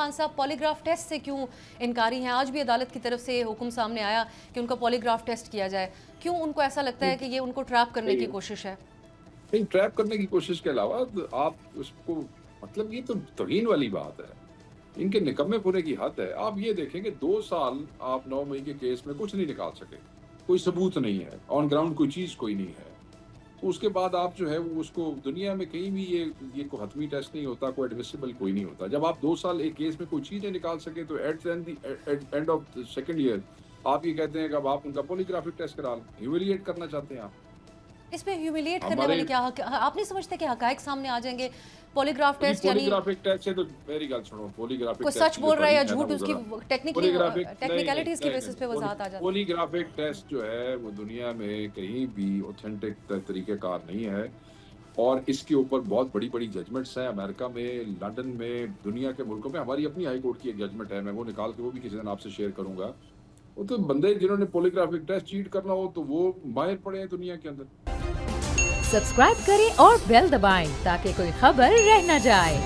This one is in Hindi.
खान साहब पॉलीग्राफ टेस्ट से क्यों इनकारी हैं? आज भी अदालत की तरफ से हुक्म सामने आया कि उनका पॉलीग्राफ टेस्ट किया जाए। क्यों उनको ऐसा लगता है कि ये उनको ट्रैप करने की कोशिश है? नहीं, ट्रैप करने की कोशिश के अलावा आप उसको मतलब ये तो तौहीन वाली बात है। इनके निकम्मेपुरे की हद है। आप ये देखें कि 2 साल आप 9 मई के केस में कुछ नहीं निकाल सके। कोई सबूत नहीं है, ऑन ग्राउंड कोई चीज़ कोई नहीं है। तो उसके बाद आप जो है वो उसको दुनिया में कहीं भी ये कोई हतमी टेस्ट नहीं होता, कोई एडमिसिबल कोई नहीं होता। जब आप 2 साल एक केस में कोई चीज़ नहीं निकाल सके तो at end of the second year आप ये कहते हैं कि अब आप उनका पॉलीग्राफिक टेस्ट करा लें। ह्यूमिलिएट करना चाहते हैं आप। इसमें ह्यूमिलिएट करने वाले क्या आप नहीं समझते कि हकायक सामने आ जाएंगे? पॉलीग्राफ टेस्ट यानी पॉलीग्राफिक टेस्ट से तो मेरी गल सुनो, पॉलीग्राफिक कोई सच बोल रहा है या झूठ, उसकी टेक्निकलिटीज की बेसिस पे वजाहत आ जाती है। पॉलीग्राफिक टेस्ट जो है वो दुनिया में कहीं भी ऑथेंटिक तरीक़ेकार नहीं है और इसके ऊपर बहुत बड़ी-बड़ी जजमेंट्स हैं अमेरिका में, लंदन में, दुनिया के मुल्कों में। हमारी अपनी हाई कोर्ट की एक जजमेंट है, मैं वो निकाल के वो भी किसी दिन आपसे शेयर करूँगा। वो तो बंदे जिन्होंने पॉलीग्राफिक टेस्ट चीट करना हो तो वो माहिर पड़े हैं दुनिया के अंदर। सब्सक्राइब करें और बेल दबाएं ताकि कोई खबर रह न जाए।